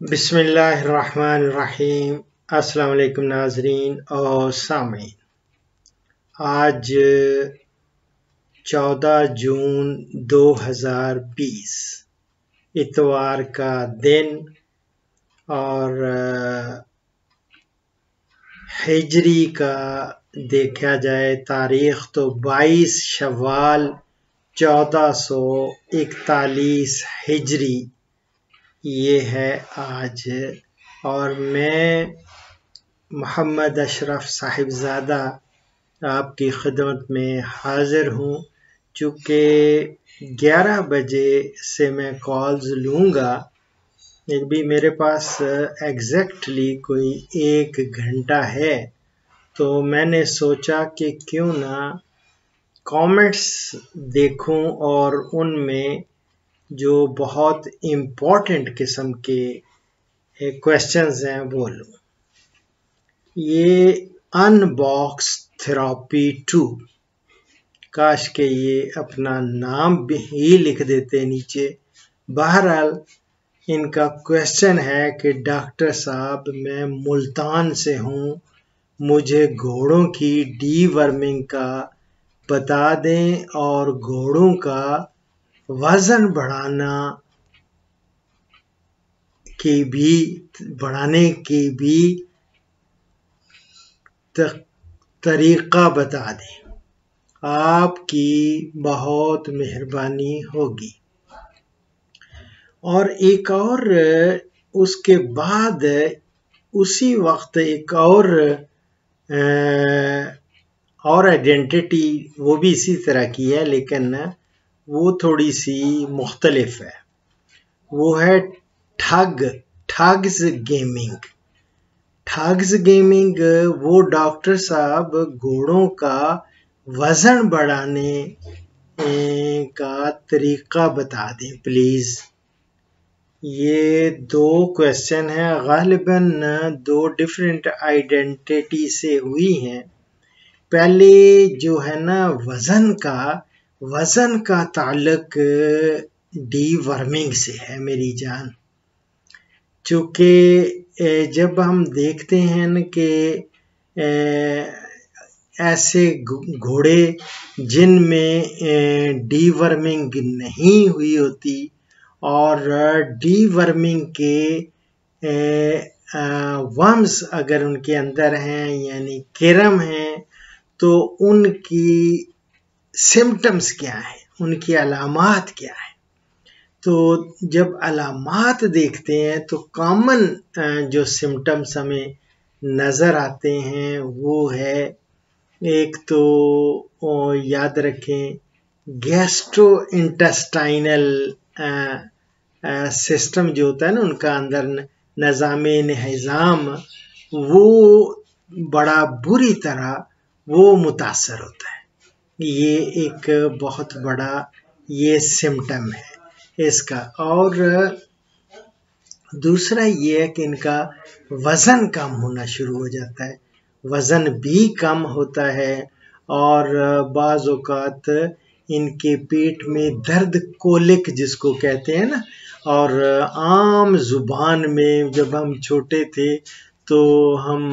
बिस्मिल्लाहिर्रहमानिर्रहीम। अस्सलाम वालेकुम नाज़रीन और सामीन। आज 14 जून 2020 इतवार का दिन और हिजरी का देखा जाए तारीख तो 22 शव्वाल 1441 हिजरी ये है आज। और मैं मोहम्मद अशरफ साहिबजादा आपकी खिदमत में हाजिर हूँ। चूँकि 11 बजे से मैं कॉल्स लूँगा, एक भी मेरे पास एग्जैक्टली कोई 1 घंटा है, तो मैंने सोचा कि क्यों ना कमेंट्स देखूं और उनमें जो बहुत इम्पोर्टेंट किस्म के क्वेश्चंस हैं वो लूं। ये अनबॉक्स थेरेपी 2, काश के ये अपना नाम भी ही लिख देते नीचे। बहरहाल इनका क्वेश्चन है कि डॉक्टर साहब मैं मुल्तान से हूँ, मुझे घोड़ों की डीवर्मिंग का बता दें और घोड़ों का वजन बढ़ाने की भी तरीका बता दें, आपकी बहुत मेहरबानी होगी। और एक और उसके बाद उसी वक्त एक और आइडेंटिटी वो भी इसी तरह की है, लेकिन वो थोड़ी सी मुख्तलिफ है। वो है ठग्स गेमिंग। वो डॉक्टर साहब घोड़ों का वजन बढ़ाने का तरीका बता दें प्लीज। ये 2 क्वेश्चन हैं, गालिबन 2 डिफरेंट आइडेंटिटी से हुई हैं। पहले जो है ना वजन का ताल्लुक डीवर्मिंग से है मेरी जान। चूँकि जब हम देखते हैं न कि ऐसे घोड़े जिनमें डीवर्मिंग नहीं हुई होती और डीवर्मिंग के वर्म्स अगर उनके अंदर हैं यानी किरम हैं, तो उनकी सिम्टम्स क्या हैं, उनकी अलामात क्या हैं। तो जब अलामात देखते हैं तो कॉमन जो सिम्टम्स हमें नज़र आते हैं वो है, एक तो याद रखें गैस्ट्रो इंटेस्टाइनल सिस्टम जो होता है ना उनका अंदर निज़ामे निज़ाम, वो बड़ा बुरी तरह वो मुतासर होता है। ये एक बहुत बड़ा ये सिम्टम है इसका। और दूसरा ये है कि इनका वज़न कम होना शुरू हो जाता है, वज़न भी कम होता है और बाज़ औक़ात इनके पेट में दर्द, कोलिक जिसको कहते हैं ना, और आम ज़ुबान में जब हम छोटे थे तो हम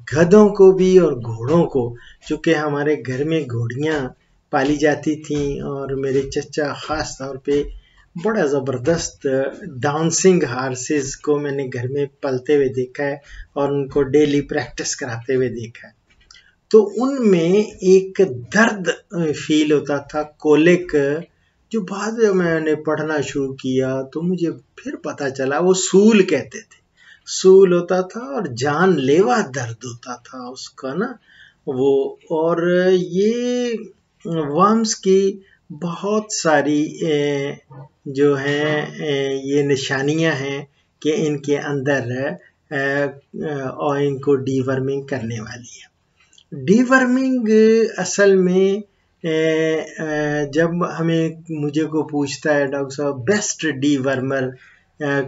गधों को भी और घोड़ों को, चूँकि हमारे घर में घोड़ियाँ पाली जाती थीं और मेरे चचा ख़ास तौर पे बड़ा ज़बरदस्त डांसिंग हार्सेस को मैंने घर में पलते हुए देखा है और उनको डेली प्रैक्टिस कराते हुए देखा है। तो उनमें एक दर्द फील होता था, कोलिक, जो बाद में मैंने पढ़ना शुरू किया तो मुझे फिर पता चला वो सूल कहते थे। सूल होता था और जानलेवा दर्द होता था उसका ना वो। और ये वर्म्स की बहुत सारी जो हैं ये निशानियां हैं कि इनके अंदर और इनको डीवर्मिंग करने वाली है। डीवर्मिंग असल में जब मुझे को पूछता है डॉक्टर साहब बेस्ट डीवर्मर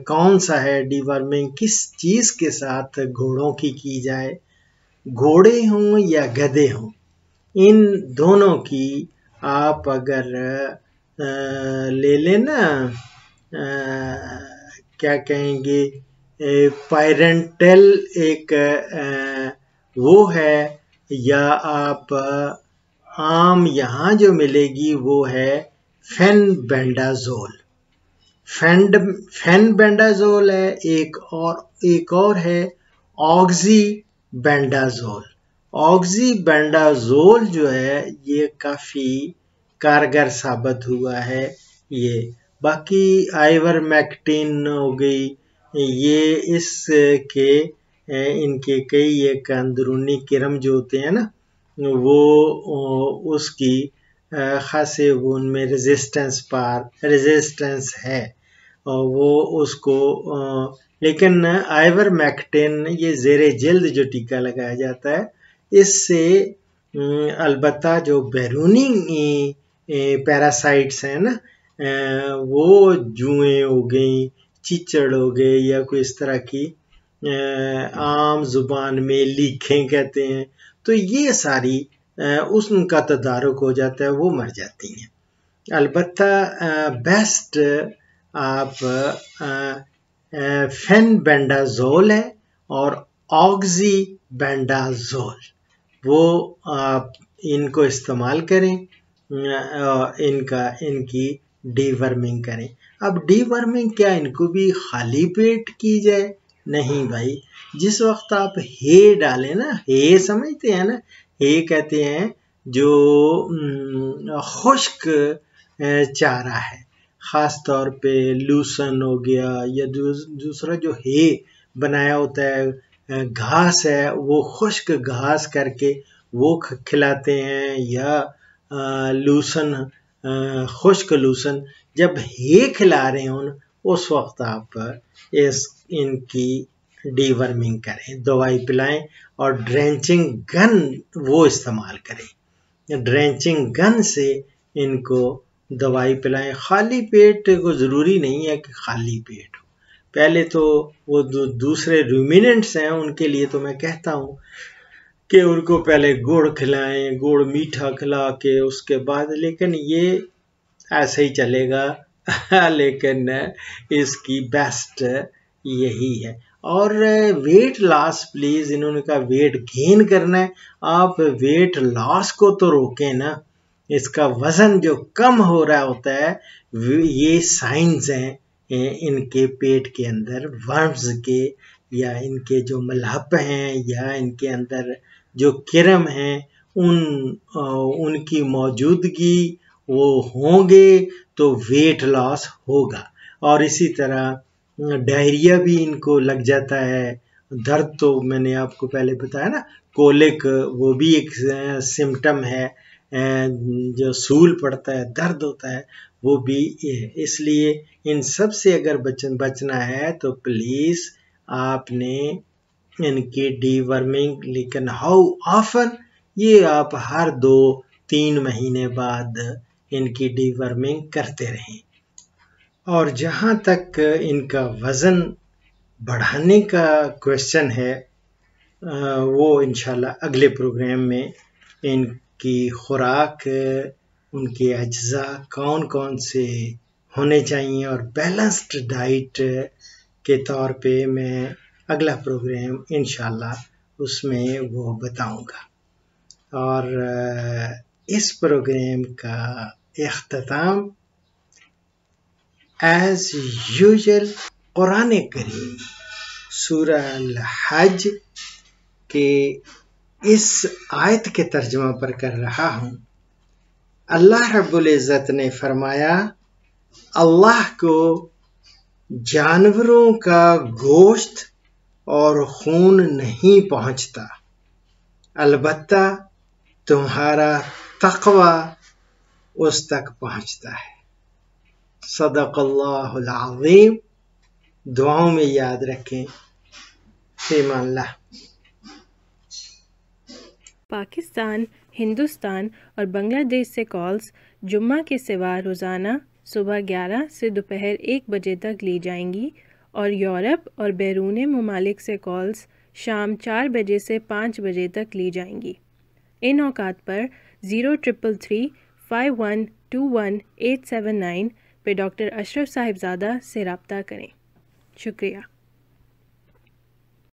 कौन सा है, डीवर्मिंग किस चीज़ के साथ घोड़ों की जाए, घोड़े हों या गधे हों, इन दोनों की आप अगर ले लेना क्या कहेंगे पायरेंटल एक वो है, या आप आम यहाँ जो मिलेगी वो है फेनबेंडाजोल। फेनबेंडाजोल है, एक और है ऑक्सीबेंडाजोल। ऑक्सीबेंडाजोल जो है ये काफी कारगर साबित हुआ है। ये बाकी आइवरमेक्टिन हो गई, ये इसके इनके कई एक अंदरूनी किरम जो होते हैं ना, वो उसकी खासे वो उनमें रेजिस्टेंस है, और वो उसको लेकिन आइवरमेक्टिन ये ज़ेरे जल्द जो टीका लगाया जाता है, इससे अलबत्ता जो बैरूनी पैरासाइट्स हैं ना, वो जुएं हो गई, चिचड़ हो गए, या कोई इस तरह की आम जुबान में लीखें कहते हैं, तो ये सारी उनका तदारुक हो जाता है, वो मर जाती हैं। अलबत्ता बेस्ट आप फेनबेंडाजोल है और ऑक्सीबेंडाजोल, वो आप इनको इस्तेमाल करें, इनकी डीवर्मिंग करें। अब डीवर्मिंग क्या इनको भी खाली पेट की जाए? नहीं भाई, जिस वक्त आप हे डालें ना, हे समझते हैं ना, हे कहते हैं जो खुश्क चारा है, खास तौर पे लूसन हो गया, या दूसरा जो हे बनाया होता है घास है, वो खुश्क घास करके वो खिलाते हैं, या लूसन खुश्क लूसन। जब हे खिला रहे हों उस वक्त आप इनकी डीवर्मिंग करें, दवाई पिलाएं, और ड्रेंचिंग गन वो इस्तेमाल करें। ड्रेंचिंग गन से इनको दवाई पिलाएं। खाली पेट को ज़रूरी नहीं है कि खाली पेट हो। पहले तो वो दूसरे रूमिनेंट्स हैं, उनके लिए तो मैं कहता हूँ कि उनको पहले गुड़ खिलाएं, गुड़ मीठा खिला के उसके बाद, लेकिन ये ऐसे ही चलेगा लेकिन इसकी बेस्ट यही है। और वेट लॉस प्लीज, इन्होंने कहा वेट गेन करना है, आप वेट लॉस को तो रोकें ना, इसका वजन जो कम हो रहा होता है, ये साइंस हैं इनके पेट के अंदर वर्म्स के, या इनके जो मलहप हैं, या इनके अंदर जो किरम हैं, उनकी मौजूदगी वो होंगे तो वेट लॉस होगा। और इसी तरह डायरिया भी इनको लग जाता है। दर्द तो मैंने आपको पहले बताया ना, कोलिक वो भी एक सिम्टम है, जो सूल पड़ता है, दर्द होता है, वो भी इसलिए इन सब से अगर बचना है तो प्लीज आपने इनकी डीवर्मिंग, लेकिन हाउ ऑफन, ये आप हर 2-3 महीने बाद इनकी डीवर्मिंग करते रहें। और जहाँ तक इनका वज़न बढ़ाने का क्वेश्चन है, वो इंशाल्लाह अगले प्रोग्राम में इनकी खुराक, उनके अज्जा कौन कौन से होने चाहिए, और बैलेंस्ड डाइट के तौर पे मैं अगला प्रोग्राम इंशाल्लाह उसमें वो बताऊंगा। और इस प्रोग्राम का इख्तिताम एज यूजुअल कुरान करीम सूरह अल-हज के इस आयत के तर्जुमा पर कर रहा हूँ। अल्लाह रब्बुल इज़्ज़त ने फरमाया, अल्लाह को जानवरों का गोश्त और खून नहीं पहुंचता, अलबत्ता तुम्हारा तक़वा उस तक पहुंचता है। सदक़ल्लाहुल अज़ीम। दुआओं में याद रखें। फ़ीमानिल्लाह। पाकिस्तान, हिंदुस्तान और बांग्लादेश से कॉल्स जुम्मा के सिवा रोज़ाना सुबह 11 से दोपहर 1 बजे तक ली जाएंगी, और यूरोप और बैरून ममालिक से कॉल्स शाम 4 बजे से 5 बजे तक ली जाएंगी। इन औकात पर 0333 5121 879 पे डॉक्टर अशरफ साहिबजादा से रब्ता करें। शुक्रिया।